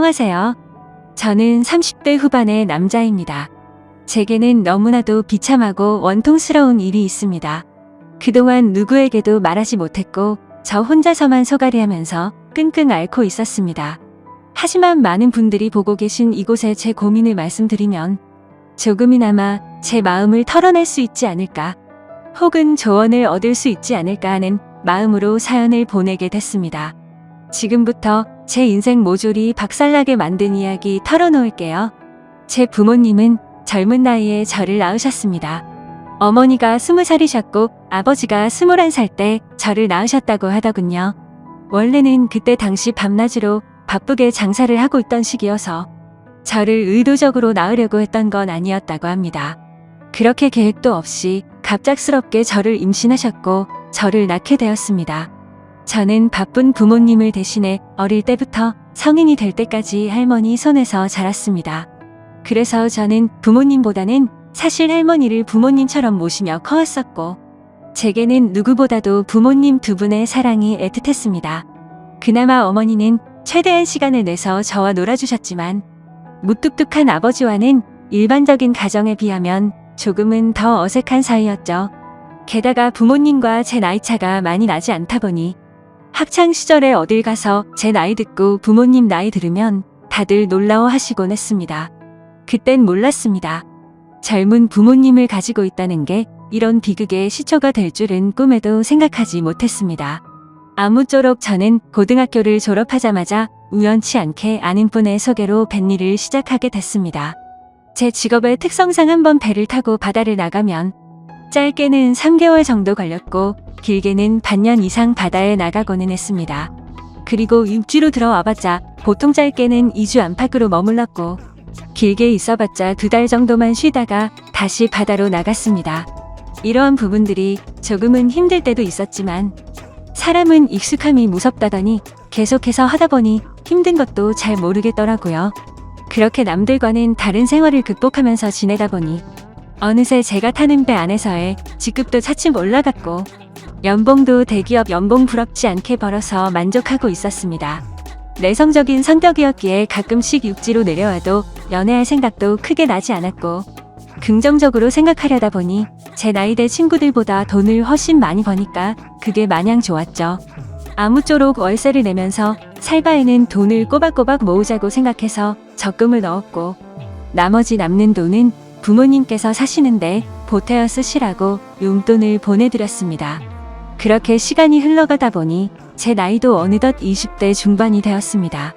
안녕하세요. 저는 30대 후반의 남자입니다. 제게는 너무나도 비참하고 원통스러운 일이 있습니다. 그동안 누구에게도 말하지 못했고 저 혼자서만 소갈이하면서 끙끙 앓고 있었습니다. 하지만 많은 분들이 보고 계신 이곳에 제 고민을 말씀드리면 조금이나마 제 마음을 털어낼 수 있지 않을까, 혹은 조언을 얻을 수 있지 않을까 하는 마음으로 사연을 보내게 됐습니다. 지금부터 제 인생 모조리 박살나게 만든 이야기 털어놓을게요. 제 부모님은 젊은 나이에 저를 낳으셨습니다. 어머니가 20살이셨고 아버지가 21살 때 저를 낳으셨다고 하더군요. 원래는 그때 당시 밤낮으로 바쁘게 장사를 하고 있던 시기여서 저를 의도적으로 낳으려고 했던 건 아니었다고 합니다. 그렇게 계획도 없이 갑작스럽게 저를 임신하셨고 저를 낳게 되었습니다. 저는 바쁜 부모님을 대신해 어릴 때부터 성인이 될 때까지 할머니 손에서 자랐습니다. 그래서 저는 부모님보다는 사실 할머니를 부모님처럼 모시며 커왔었고, 제게는 누구보다도 부모님 두 분의 사랑이 애틋했습니다. 그나마 어머니는 최대한 시간을 내서 저와 놀아주셨지만 무뚝뚝한 아버지와는 일반적인 가정에 비하면 조금은 더 어색한 사이였죠. 게다가 부모님과 제 나이차가 많이 나지 않다 보니 학창 시절에 어딜 가서 제 나이 듣고 부모님 나이 들으면 다들 놀라워하시곤 했습니다. 그땐 몰랐습니다. 젊은 부모님을 가지고 있다는 게 이런 비극의 시초가 될 줄은 꿈에도 생각하지 못했습니다. 아무쪼록 저는 고등학교를 졸업하자마자 우연치 않게 아는 분의 소개로 뱃일을 시작하게 됐습니다. 제 직업의 특성상 한번 배를 타고 바다를 나가면 짧게는 3개월 정도 걸렸고 길게는 반년 이상 바다에 나가고는 했습니다. 그리고 육지로 들어와봤자 보통 짧게는 2주 안팎으로 머물렀고 길게 있어봤자 2달 정도만 쉬다가 다시 바다로 나갔습니다. 이러한 부분들이 조금은 힘들 때도 있었지만 사람은 익숙함이 무섭다더니 계속해서 하다 보니 힘든 것도 잘 모르겠더라고요. 그렇게 남들과는 다른 생활을 극복하면서 지내다 보니 어느새 제가 타는 배 안에서의 직급도 차츰 올라갔고 연봉도 대기업 연봉 부럽지 않게 벌어서 만족하고 있었습니다. 내성적인 성격이었기에 가끔씩 육지로 내려와도 연애할 생각도 크게 나지 않았고, 긍정적으로 생각하려다 보니 제 나이대 친구들보다 돈을 훨씬 많이 버니까 그게 마냥 좋았죠. 아무쪼록 월세를 내면서 살 바에는 돈을 꼬박꼬박 모으자고 생각해서 적금을 넣었고, 나머지 남는 돈은 부모님께서 사시는데 보태어 쓰시라고 용돈을 보내드렸습니다. 그렇게 시간이 흘러가다 보니 제 나이도 어느덧 20대 중반이 되었습니다.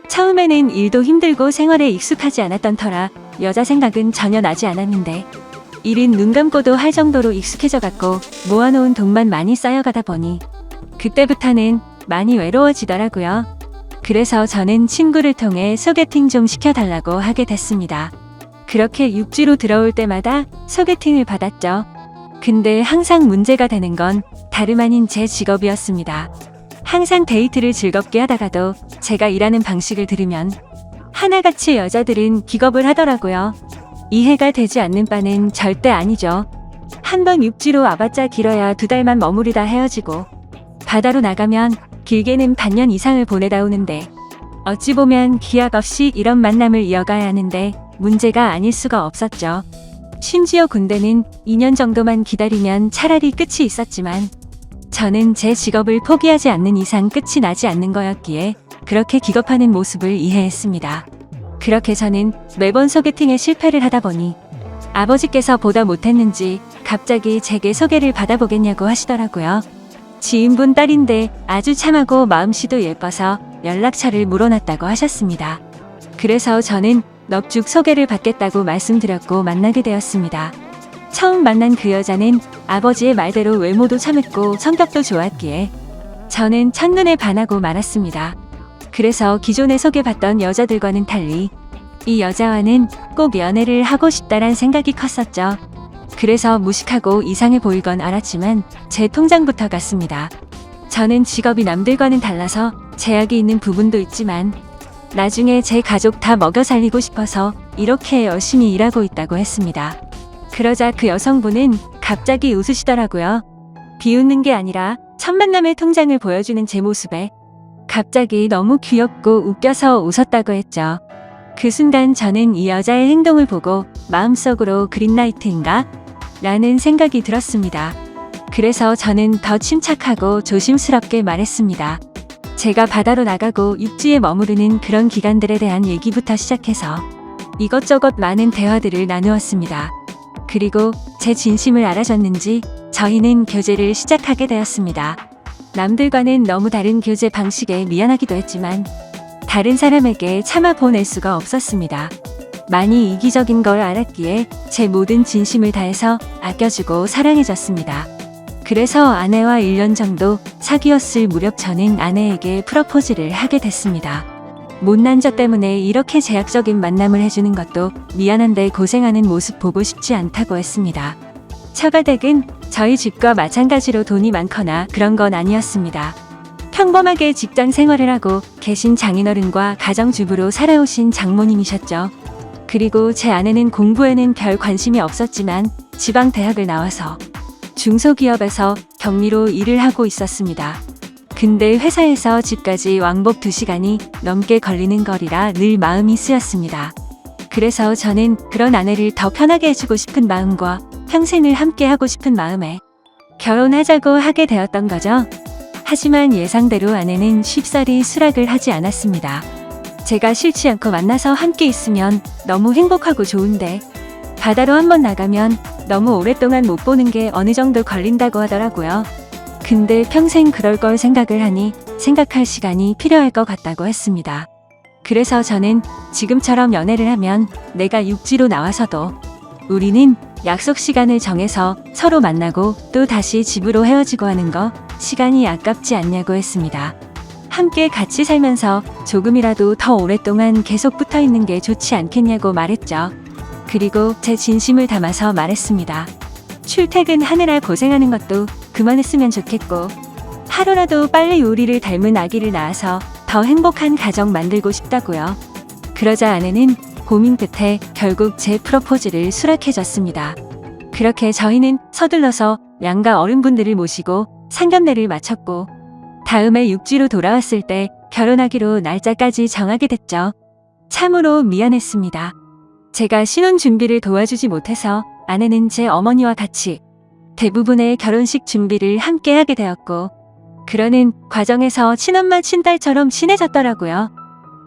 처음에는 일도 힘들고 생활에 익숙하지 않았던 터라 여자 생각은 전혀 나지 않았는데, 일은 눈 감고도 할 정도로 익숙해져 갔고 모아놓은 돈만 많이 쌓여가다 보니 그때부터는 많이 외로워지더라고요. 그래서 저는 친구를 통해 소개팅 좀 시켜달라고 하게 됐습니다. 그렇게 육지로 들어올 때마다 소개팅을 받았죠. 근데 항상 문제가 되는 건 다름 아닌 제 직업이었습니다. 항상 데이트를 즐겁게 하다가도 제가 일하는 방식을 들으면 하나같이 여자들은 기겁을 하더라고요. 이해가 되지 않는 바는 절대 아니죠. 한번 육지로 와봤자 길어야 2달만 머무르다 헤어지고 바다로 나가면 길게는 반년 이상을 보내다 오는데 어찌 보면 기약 없이 이런 만남을 이어가야 하는데 문제가 아닐 수가 없었죠. 심지어 군대는 2년 정도만 기다리면 차라리 끝이 있었지만 저는 제 직업을 포기하지 않는 이상 끝이 나지 않는 거였기에 그렇게 기겁하는 모습을 이해했습니다. 그렇게 저는 매번 소개팅에 실패를 하다 보니 아버지께서 보다 못했는지 갑자기 제게 소개를 받아보겠냐고 하시더라고요. 지인분 딸인데 아주 참하고 마음씨도 예뻐서 연락처를 물어놨다고 하셨습니다. 그래서 저는 넙죽 소개를 받겠다고 말씀드렸고 만나게 되었습니다. 처음 만난 그 여자는 아버지의 말대로 외모도 참했고 성격도 좋았기에 저는 첫눈에 반하고 말았습니다. 그래서 기존에 소개받던 여자들과는 달리 이 여자와는 꼭 연애를 하고 싶다란 생각이 컸었죠. 그래서 무식하고 이상해 보이건 알았지만 제 통장부터 갔습니다. 저는 직업이 남들과는 달라서 제약이 있는 부분도 있지만 나중에 제 가족 다 먹여 살리고 싶어서 이렇게 열심히 일하고 있다고 했습니다. 그러자 그 여성분은 갑자기 웃으시더라고요. 비웃는 게 아니라 첫 만남의 통장을 보여주는 제 모습에 갑자기 너무 귀엽고 웃겨서 웃었다고 했죠. 그 순간 저는 이 여자의 행동을 보고 마음속으로 그린라이트인가? 라는 생각이 들었습니다. 그래서 저는 더 침착하고 조심스럽게 말했습니다. 제가 바다로 나가고 육지에 머무르는 그런 기간들에 대한 얘기부터 시작해서 이것저것 많은 대화들을 나누었습니다. 그리고 제 진심을 알아줬는지 저희는 교제를 시작하게 되었습니다. 남들과는 너무 다른 교제 방식에 미안하기도 했지만 다른 사람에게 참아 보낼 수가 없었습니다. 많이 이기적인 걸 알았기에 제 모든 진심을 다해서 아껴주고 사랑해줬습니다. 그래서 아내와 1년 정도 사귀었을 무렵 저는 아내에게 프러포즈를 하게 됐습니다. 못난 저 때문에 이렇게 제약적인 만남을 해주는 것도 미안한데 고생하는 모습 보고 싶지 않다고 했습니다. 처가댁은 저희 집과 마찬가지로 돈이 많거나 그런 건 아니었습니다. 평범하게 직장 생활을 하고 계신 장인어른과 가정주부로 살아오신 장모님이셨죠. 그리고 제 아내는 공부에는 별 관심이 없었지만 지방 대학을 나와서 중소기업에서 격리로 일을 하고 있었습니다. 근데 회사에서 집까지 왕복 2시간이 넘게 걸리는 거리라 늘 마음이 쓰였습니다. 그래서 저는 그런 아내를 더 편하게 해주고 싶은 마음과 평생을 함께 하고 싶은 마음에 결혼하자고 하게 되었던 거죠. 하지만 예상대로 아내는 쉽사리 수락을 하지 않았습니다. 제가 싫지 않고 만나서 함께 있으면 너무 행복하고 좋은데 바다로 한번 나가면 너무 오랫동안 못 보는 게 어느 정도 걸린다고 하더라고요. 근데 평생 그럴 걸 생각을 하니 생각할 시간이 필요할 것 같다고 했습니다. 그래서 저는 지금처럼 연애를 하면 내가 육지로 나와서도 우리는 약속 시간을 정해서 서로 만나고 또 다시 집으로 헤어지고 하는 거 시간이 아깝지 않냐고 했습니다. 함께 같이 살면서 조금이라도 더 오랫동안 계속 붙어 있는 게 좋지 않겠냐고 말했죠. 그리고 제 진심을 담아서 말했습니다. 출퇴근하느라 고생하는 것도 그만했으면 좋겠고 하루라도 빨리 우리를 닮은 아기를 낳아서 더 행복한 가정 만들고 싶다고요. 그러자 아내는 고민 끝에 결국 제 프러포즈를 수락해줬습니다. 그렇게 저희는 서둘러서 양가 어른분들을 모시고 상견례를 마쳤고 다음에 육지로 돌아왔을 때 결혼하기로 날짜까지 정하게 됐죠. 참으로 미안했습니다. 제가 신혼 준비를 도와주지 못해서 아내는 제 어머니와 같이 대부분의 결혼식 준비를 함께 하게 되었고 그러는 과정에서 친엄마 친딸처럼 친해졌더라고요.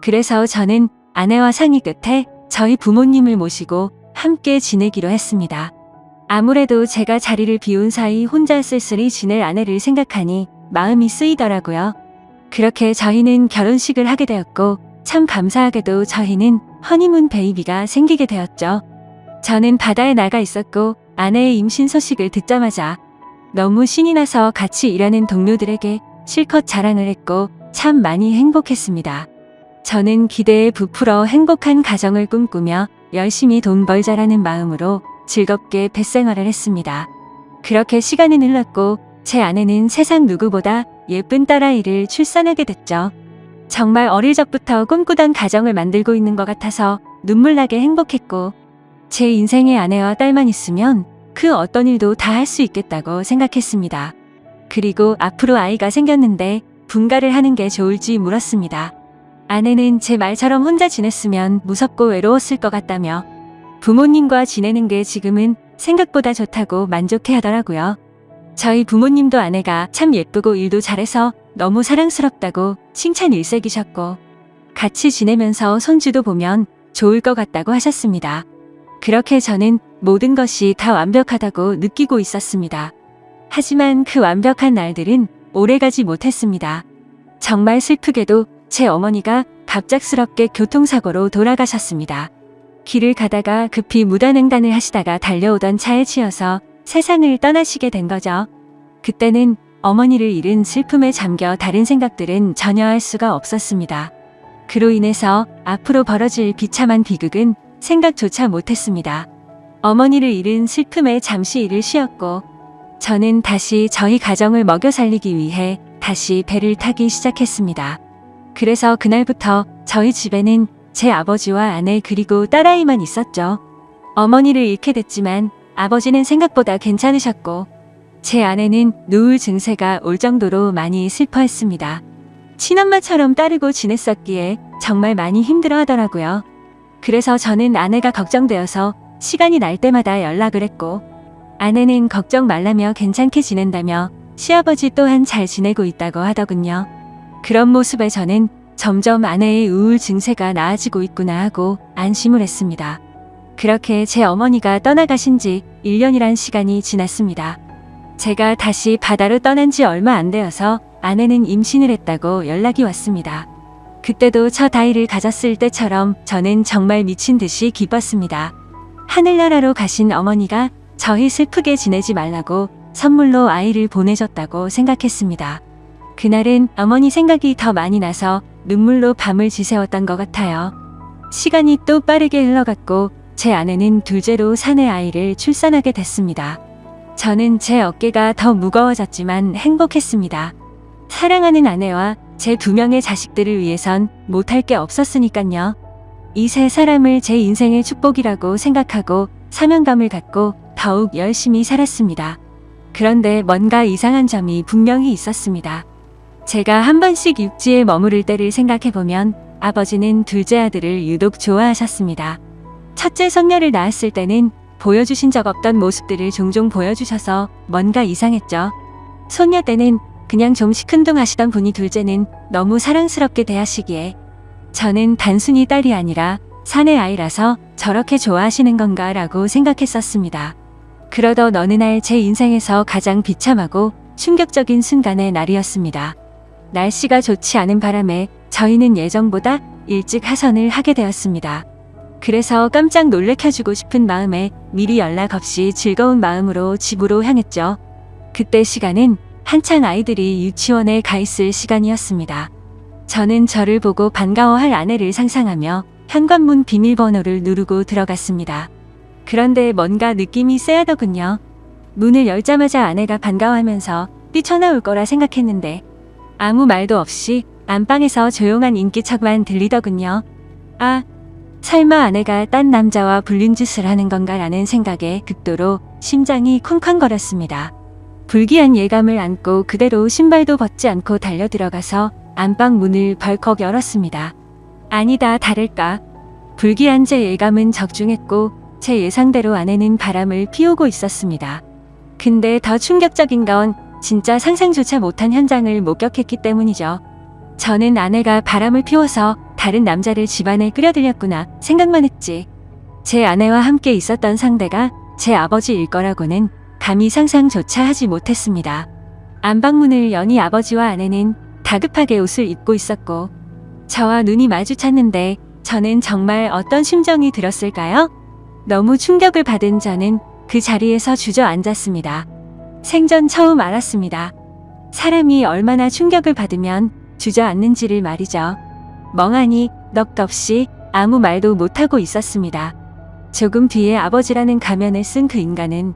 그래서 저는 아내와 상의 끝에 저희 부모님을 모시고 함께 지내기로 했습니다. 아무래도 제가 자리를 비운 사이 혼자 쓸쓸히 지낼 아내를 생각하니 마음이 쓰이더라고요. 그렇게 저희는 결혼식을 하게 되었고 참 감사하게도 저희는 허니문 베이비가 생기게 되었죠. 저는 바다에 나가 있었고 아내의 임신 소식을 듣자마자 너무 신이 나서 같이 일하는 동료들에게 실컷 자랑을 했고 참 많이 행복했습니다. 저는 기대에 부풀어 행복한 가정을 꿈꾸며 열심히 돈 벌자라는 마음으로 즐겁게 뱃생활을 했습니다. 그렇게 시간은 흘렀고 제 아내는 세상 누구보다 예쁜 딸아이를 출산하게 됐죠. 정말 어릴 적부터 꿈꾸던 가정을 만들고 있는 것 같아서 눈물나게 행복했고 제 인생에 아내와 딸만 있으면 그 어떤 일도 다 할 수 있겠다고 생각했습니다. 그리고 앞으로 아이가 생겼는데 분가를 하는 게 좋을지 물었습니다. 아내는 제 말처럼 혼자 지냈으면 무섭고 외로웠을 것 같다며 부모님과 지내는 게 지금은 생각보다 좋다고 만족해 하더라고요. 저희 부모님도 아내가 참 예쁘고 일도 잘해서 너무 사랑스럽다고 칭찬 일색이셨고 같이 지내면서 손주도 보면 좋을 것 같다고 하셨습니다. 그렇게 저는 모든 것이 다 완벽하다고 느끼고 있었습니다. 하지만 그 완벽한 날들은 오래가지 못했습니다. 정말 슬프게도 제 어머니가 갑작스럽게 교통사고로 돌아가셨습니다. 길을 가다가 급히 무단횡단을 하시다가 달려오던 차에 치여서 세상을 떠나시게 된 거죠. 그때는 어머니를 잃은 슬픔에 잠겨 다른 생각들은 전혀 할 수가 없었습니다. 그로 인해서 앞으로 벌어질 비참한 비극은 생각조차 못했습니다. 어머니를 잃은 슬픔에 잠시 일을 쉬었고 저는 다시 저희 가정을 먹여 살리기 위해 다시 배를 타기 시작했습니다. 그래서 그날부터 저희 집에는 제 아버지와 아내 그리고 딸아이만 있었죠. 어머니를 잃게 됐지만 아버지는 생각보다 괜찮으셨고 제 아내는 노후 증세가 올 정도로 많이 슬퍼했습니다. 친엄마처럼 따르고 지냈었기에 정말 많이 힘들어 하더라고요. 그래서 저는 아내가 걱정되어서 시간이 날 때마다 연락을 했고, 아내는 걱정 말라며 괜찮게 지낸다며 시아버지 또한 잘 지내고 있다고 하더군요. 그런 모습에 저는 점점 아내의 우울 증세가 나아지고 있구나 하고 안심을 했습니다. 그렇게 제 어머니가 떠나가신 지 1년이란 시간이 지났습니다. 제가 다시 바다로 떠난 지 얼마 안 되어서 아내는 임신을 했다고 연락이 왔습니다. 그때도 첫 아이를 가졌을 때처럼 저는 정말 미친 듯이 기뻤습니다. 하늘나라로 가신 어머니가 저희 슬프게 지내지 말라고 선물로 아이를 보내줬다고 생각했습니다. 그날은 어머니 생각이 더 많이 나서 눈물로 밤을 지새웠던 것 같아요. 시간이 또 빠르게 흘러갔고 제 아내는 둘째로 사내 아이를 출산하게 됐습니다. 저는 제 어깨가 더 무거워졌지만 행복했습니다. 사랑하는 아내와 제 2명의 자식들을 위해선 못할 게 없었으니깐요. 이 세 사람을 제 인생의 축복이라고 생각하고 사명감을 갖고 더욱 열심히 살았습니다. 그런데 뭔가 이상한 점이 분명히 있었습니다. 제가 한 번씩 육지에 머무를 때를 생각해보면 아버지는 둘째 아들을 유독 좋아하셨습니다. 첫째 손녀를 낳았을 때는 보여주신 적 없던 모습들을 종종 보여주셔서 뭔가 이상했죠. 손녀 때는 그냥 좀 시큰둥하시던 분이 둘째는 너무 사랑스럽게 대하시기에 저는 단순히 딸이 아니라 사내 아이라서 저렇게 좋아하시는 건가 라고 생각했었습니다. 그러던 어느 날 제 인생에서 가장 비참하고 충격적인 순간의 날이었습니다. 날씨가 좋지 않은 바람에 저희는 예정보다 일찍 하선을 하게 되었습니다. 그래서 깜짝 놀래켜주고 싶은 마음에 미리 연락 없이 즐거운 마음으로 집으로 향했죠. 그때 시간은 한창 아이들이 유치원에 가 있을 시간이었습니다. 저는 저를 보고 반가워할 아내를 상상하며 현관문 비밀번호를 누르고 들어갔습니다. 그런데 뭔가 느낌이 쎄하더군요. 문을 열자마자 아내가 반가워하면서 뛰쳐나올 거라 생각했는데 아무 말도 없이 안방에서 조용한 인기척만 들리더군요. 아, 설마 아내가 딴 남자와 불륜 짓을 하는 건가라는 생각에 극도로 심장이 쿵쾅거렸습니다. 불길한 예감을 안고 그대로 신발도 벗지 않고 달려 들어가서 안방 문을 벌컥 열었습니다. 아니다 다를까. 불길한 제 예감은 적중했고 제 예상대로 아내는 바람을 피우고 있었습니다. 근데 더 충격적인 건 진짜 상상조차 못한 현장을 목격했기 때문이죠. 저는 아내가 바람을 피워서 다른 남자를 집안에 끌어들였구나 생각만 했지. 제 아내와 함께 있었던 상대가 제 아버지일 거라고는 감히 상상조차 하지 못했습니다. 안방문을 여니 아버지와 아내는 다급하게 옷을 입고 있었고 저와 눈이 마주쳤는데 저는 정말 어떤 심정이 들었을까요? 너무 충격을 받은 저는 그 자리에서 주저앉았습니다. 생전 처음 알았습니다. 사람이 얼마나 충격을 받으면 주저앉는지를 말이죠. 멍하니 넋없이 아무 말도 못하고 있었습니다. 조금 뒤에 아버지라는 가면을 쓴 그 인간은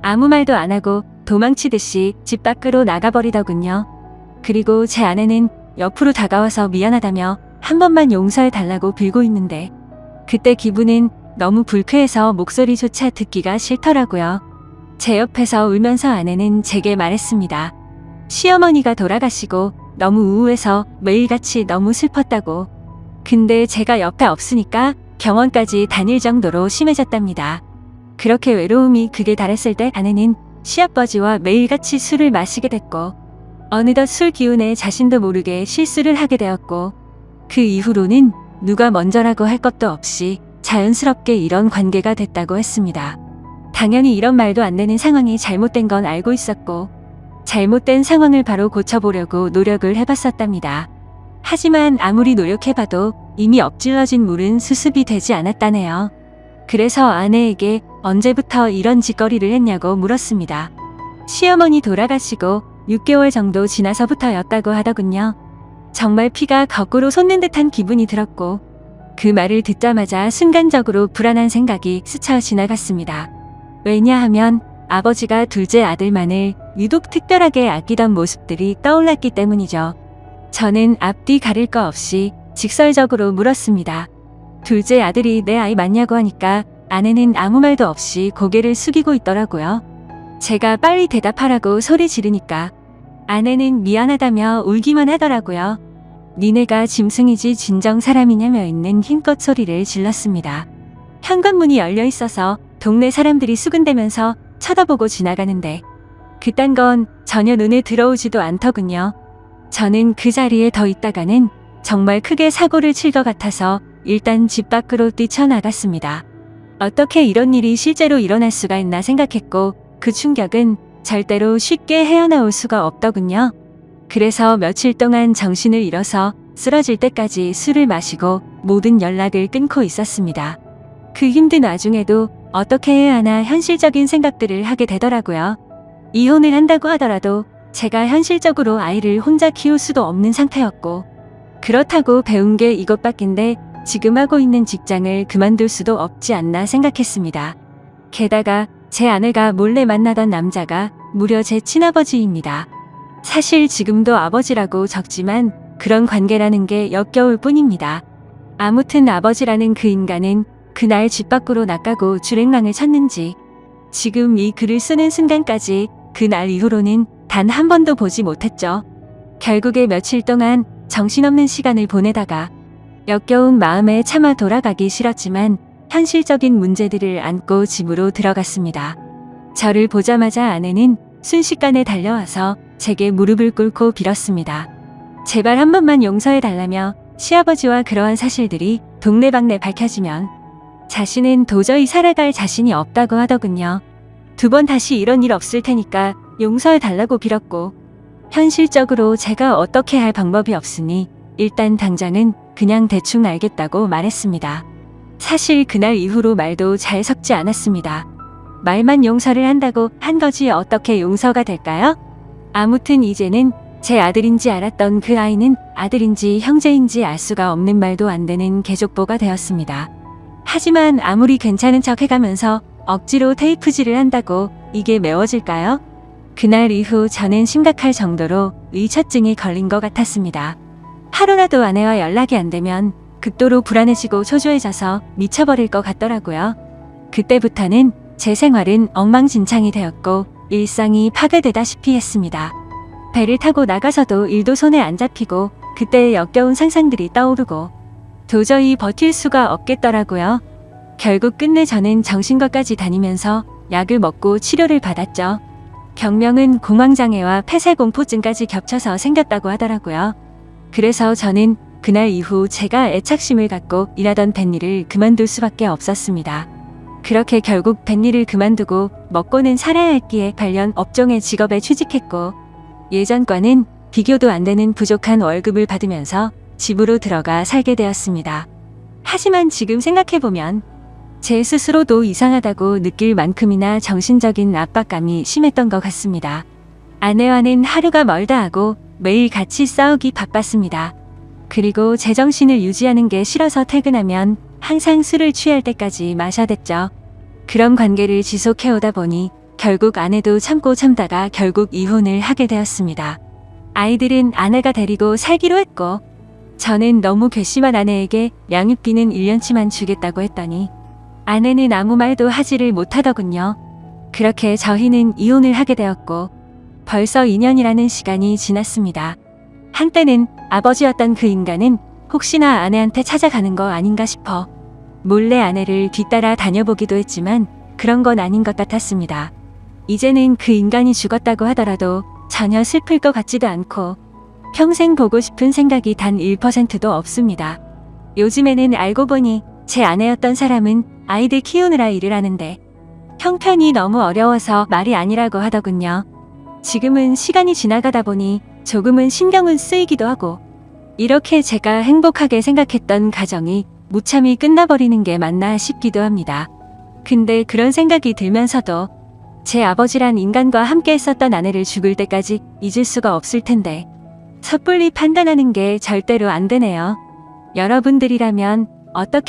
아무 말도 안 하고 도망치듯이 집 밖으로 나가버리더군요. 그리고 제 아내는 옆으로 다가와서 미안하다며 한 번만 용서해달라고 빌고 있는데 그때 기분은 너무 불쾌해서 목소리조차 듣기가 싫더라고요. 제 옆에서 울면서 아내는 제게 말했습니다. 시어머니가 돌아가시고 너무 우울해서 매일같이 너무 슬펐다고. 근데 제가 옆에 없으니까 병원까지 다닐 정도로 심해졌답니다. 그렇게 외로움이 극에 달했을 때 아내는 시아버지와 매일같이 술을 마시게 됐고 어느덧 술 기운에 자신도 모르게 실수를 하게 되었고 그 이후로는 누가 먼저라고 할 것도 없이 자연스럽게 이런 관계가 됐다고 했습니다. 당연히 이런 말도 안 되는 상황이 잘못된 건 알고 있었고 잘못된 상황을 바로 고쳐보려고 노력을 해봤었답니다. 하지만 아무리 노력해봐도 이미 엎질러진 물은 수습이 되지 않았다네요. 그래서 아내에게 언제부터 이런 짓거리를 했냐고 물었습니다. 시어머니 돌아가시고 6개월 정도 지나서부터였다고 하더군요. 정말 피가 거꾸로 솟는 듯한 기분이 들었고 그 말을 듣자마자 순간적으로 불안한 생각이 스쳐 지나갔습니다. 왜냐하면 아버지가 둘째 아들만을 유독 특별하게 아끼던 모습들이 떠올랐기 때문이죠. 저는 앞뒤 가릴 거 없이 직설적으로 물었습니다. 둘째 아들이 내 아이 맞냐고 하니까 아내는 아무 말도 없이 고개를 숙이고 있더라고요. 제가 빨리 대답하라고 소리 지르니까 아내는 미안하다며 울기만 하더라고요. 니네가 짐승이지 진정 사람이냐며 있는 힘껏 소리를 질렀습니다. 현관문이 열려 있어서 동네 사람들이 수근대면서 쳐다보고 지나가는데 그딴 건 전혀 눈에 들어오지도 않더군요. 저는 그 자리에 더 있다가는 정말 크게 사고를 칠 것 같아서 일단 집 밖으로 뛰쳐나갔습니다. 어떻게 이런 일이 실제로 일어날 수가 있나 생각했고 그 충격은 절대로 쉽게 헤어나올 수가 없더군요. 그래서 며칠 동안 정신을 잃어서 쓰러질 때까지 술을 마시고 모든 연락을 끊고 있었습니다. 그 힘든 와중에도 어떻게 해야 하나 현실적인 생각들을 하게 되더라고요. 이혼을 한다고 하더라도 제가 현실적으로 아이를 혼자 키울 수도 없는 상태였고 그렇다고 배운 게 이것밖인데 지금 하고 있는 직장을 그만둘 수도 없지 않나 생각했습니다. 게다가 제 아내가 몰래 만나던 남자가 무려 제 친아버지입니다. 사실 지금도 아버지라고 적지만 그런 관계라는 게 역겨울 뿐입니다. 아무튼 아버지라는 그 인간은 그날 집 밖으로 나가고 주랭랑을 쳤는지 지금 이 글을 쓰는 순간까지 그날 이후로는 단 한 번도 보지 못했죠. 결국에 며칠 동안 정신없는 시간을 보내다가 역겨운 마음에 차마 돌아가기 싫었지만 현실적인 문제들을 안고 집으로 들어갔습니다. 저를 보자마자 아내는 순식간에 달려와서 제게 무릎을 꿇고 빌었습니다. 제발 한 번만 용서해달라며 시아버지와 그러한 사실들이 동네방네 밝혀지면 자신은 도저히 살아갈 자신이 없다고 하더군요. 2번 다시 이런 일 없을 테니까 용서해달라고 빌었고 현실적으로 제가 어떻게 할 방법이 없으니 일단 당장은 그냥 대충 알겠다고 말했습니다. 사실 그날 이후로 말도 잘 섞지 않았습니다. 말만 용서를 한다고 한 거지 어떻게 용서가 될까요? 아무튼 이제는 제 아들인지 알았던 그 아이는 아들인지 형제인지 알 수가 없는 말도 안 되는 개족보가 되었습니다. 하지만 아무리 괜찮은 척 해가면서 억지로 테이프질을 한다고 이게 메워질까요? 그날 이후 저는 심각할 정도로 의처증이 걸린 것 같았습니다. 하루라도 아내와 연락이 안 되면 극도로 불안해지고 초조해져서 미쳐버릴 것 같더라고요. 그때부터는 제 생활은 엉망진창이 되었고 일상이 파괴되다시피 했습니다. 배를 타고 나가서도 일도 손에 안 잡히고 그때의 역겨운 상상들이 떠오르고 도저히 버틸 수가 없겠더라고요. 결국 끝내 저는 정신과까지 다니면서 약을 먹고 치료를 받았죠. 병명은 공황장애와 폐쇄공포증까지 겹쳐서 생겼다고 하더라고요. 그래서 저는 그날 이후 제가 애착심을 갖고 일하던 뱃일을 그만둘 수밖에 없었습니다. 그렇게 결국 뱃일을 그만두고 먹고는 살아야 했기에 관련 업종의 직업에 취직했고 예전과는 비교도 안 되는 부족한 월급을 받으면서 집으로 들어가 살게 되었습니다. 하지만 지금 생각해보면 제 스스로도 이상하다고 느낄 만큼이나 정신적인 압박감이 심했던 것 같습니다. 아내와는 하루가 멀다 하고 매일 같이 싸우기 바빴습니다. 그리고 제정신을 유지하는 게 싫어서 퇴근하면 항상 술을 취할 때까지 마셔댔죠. 그런 관계를 지속해오다 보니 결국 아내도 참고 참다가 결국 이혼을 하게 되었습니다. 아이들은 아내가 데리고 살기로 했고 저는 너무 괘씸한 아내에게 양육비는 1년치만 주겠다고 했더니 아내는 아무 말도 하지를 못하더군요. 그렇게 저희는 이혼을 하게 되었고 벌써 2년이라는 시간이 지났습니다. 한때는 아버지였던 그 인간은 혹시나 아내한테 찾아가는 거 아닌가 싶어 몰래 아내를 뒤따라 다녀보기도 했지만 그런 건 아닌 것 같았습니다. 이제는 그 인간이 죽었다고 하더라도 전혀 슬플 것 같지도 않고 평생 보고 싶은 생각이 단 1%도 없습니다. 요즘에는 알고 보니 제 아내였던 사람은 아이들 키우느라 일을 하는데 형편이 너무 어려워서 말이 아니라고 하더군요. 지금은 시간이 지나가다 보니 조금은 신경은 쓰이기도 하고 이렇게 제가 행복하게 생각했던 가정이 무참히 끝나버리는 게 맞나 싶기도 합니다. 근데 그런 생각이 들면서도 제 아버지란 인간과 함께 했었던 아내를 죽을 때까지 잊을 수가 없을 텐데 섣불리 판단하는 게 절대로 안 되네요. 여러분들이라면 어떻게